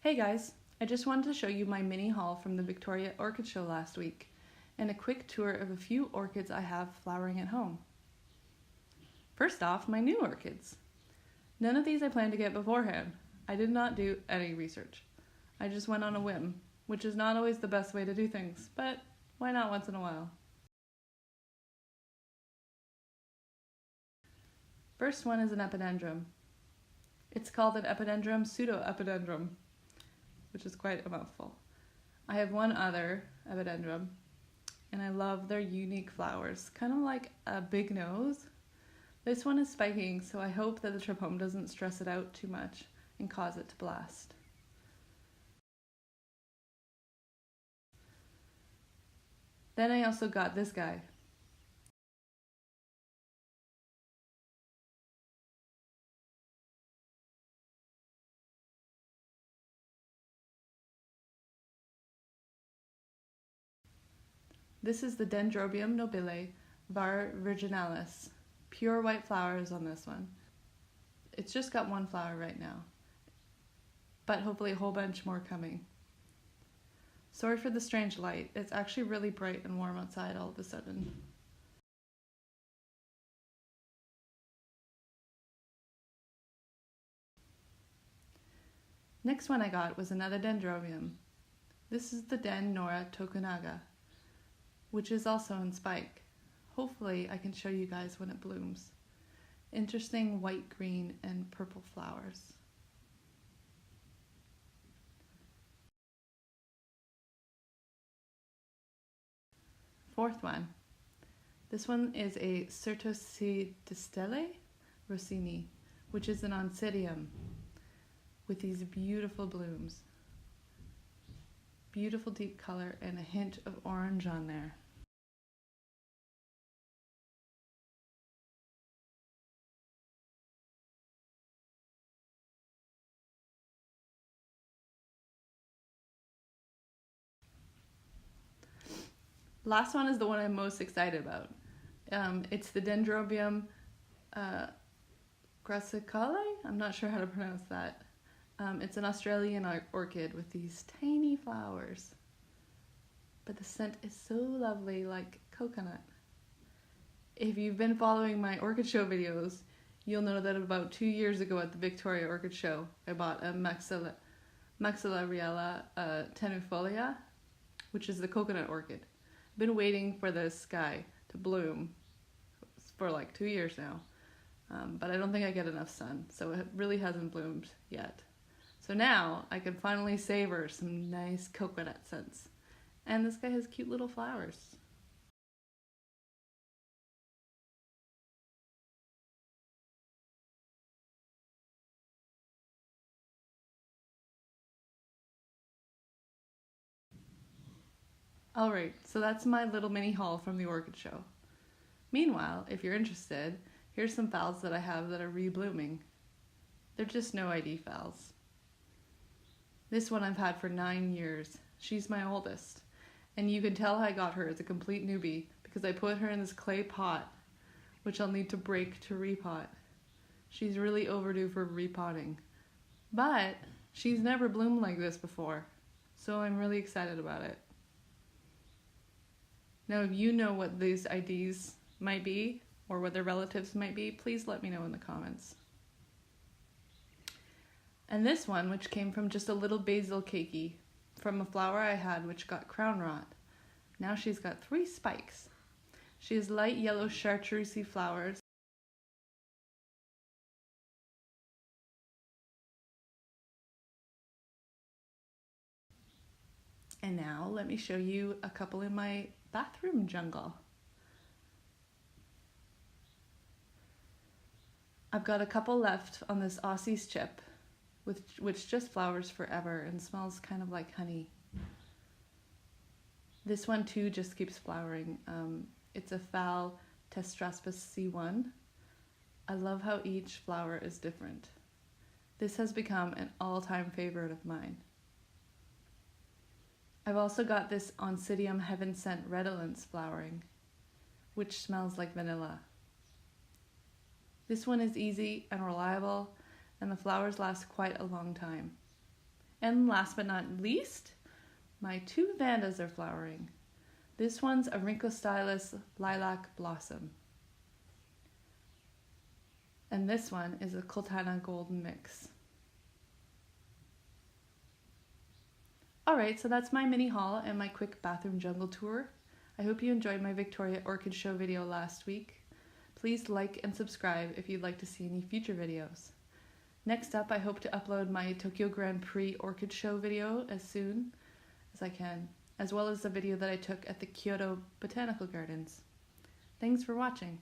Hey guys, I just wanted to show you my mini haul from the Victoria Orchid Show last week and a quick tour of a few orchids I have flowering at home. First off, my new orchids. None of these I planned to get beforehand. I did not do any research. I just went on a whim, which is not always the best way to do things, but why not once in a while? First one is an epidendrum. It's called an epidendrum pseudo-epidendrum, which is quite a mouthful. I have one other epidendrum, and I love their unique flowers, kind of like a big nose. This one is spiking, so I hope that the trip home doesn't stress it out too much and cause it to blast. Then I also got this guy. This is the Dendrobium nobile var virginalis. Pure white flowers on this one. It's just got one flower right now, but hopefully a whole bunch more coming. Sorry for the strange light. It's actually really bright and warm outside all of a sudden. Next one I got was another dendrobium. This is the Den Nora Tokunaga, which is also in spike. Hopefully I can show you guys when it blooms. Interesting white, green, and purple flowers. Fourth one. This one is a Certosidistele Rossini, which is an oncidium with these beautiful blooms. Beautiful deep color and a hint of orange on there. Last one is the one I'm most excited about. It's the Dendrobium grassicale. I'm not sure how to pronounce that. It's an Australian orchid with these tiny flowers. But the scent is so lovely, like coconut. If you've been following my orchid show videos, you'll know that about 2 years ago at the Victoria Orchid Show, I bought a Maxillariella tenuifolia, which is the coconut orchid. I've been waiting for this guy to bloom for like 2 years now, but I don't think I get enough sun, so it really hasn't bloomed yet. So now I can finally savor some nice coconut scents. And this guy has cute little flowers. Alright, so that's my little mini haul from the orchid show. Meanwhile, if you're interested, here's some phals that I have that are reblooming. They're just no ID phals. This one I've had for 9 years. She's my oldest. And you can tell I got her as a complete newbie because I put her in this clay pot, which I'll need to break to repot. She's really overdue for repotting. But she's never bloomed like this before, so I'm really excited about it. Now, if you know what these IDs might be or what their relatives might be, please let me know in the comments. And this one, which came from just a little basil keiki from a flower I had which got crown rot. Now she's got 3 spikes. She has light yellow chartreusey flowers. And now let me show you a couple in my bathroom jungle. I've got a couple left on this Aussie's chip, which just flowers forever and smells kind of like honey. This one too just keeps flowering. It's a Phal Testraspis C1. I love how each flower is different. This has become an all-time favorite of mine. I've also got this Oncidium Heaven Sent Redolence flowering, which smells like vanilla. This one is easy and reliable, and the flowers last quite a long time. And last but not least, my two vandas are flowering. This one's a Rhynchostylus lilac blossom. And this one is a Cultana golden mix. Alright, so that's my mini haul and my quick bathroom jungle tour. I hope you enjoyed my Victoria Orchid Show video last week. Please like and subscribe if you'd like to see any future videos. Next up, I hope to upload my Tokyo Grand Prix Orchid Show video as soon as I can, as well as the video that I took at the Kyoto Botanical Gardens. Thanks for watching.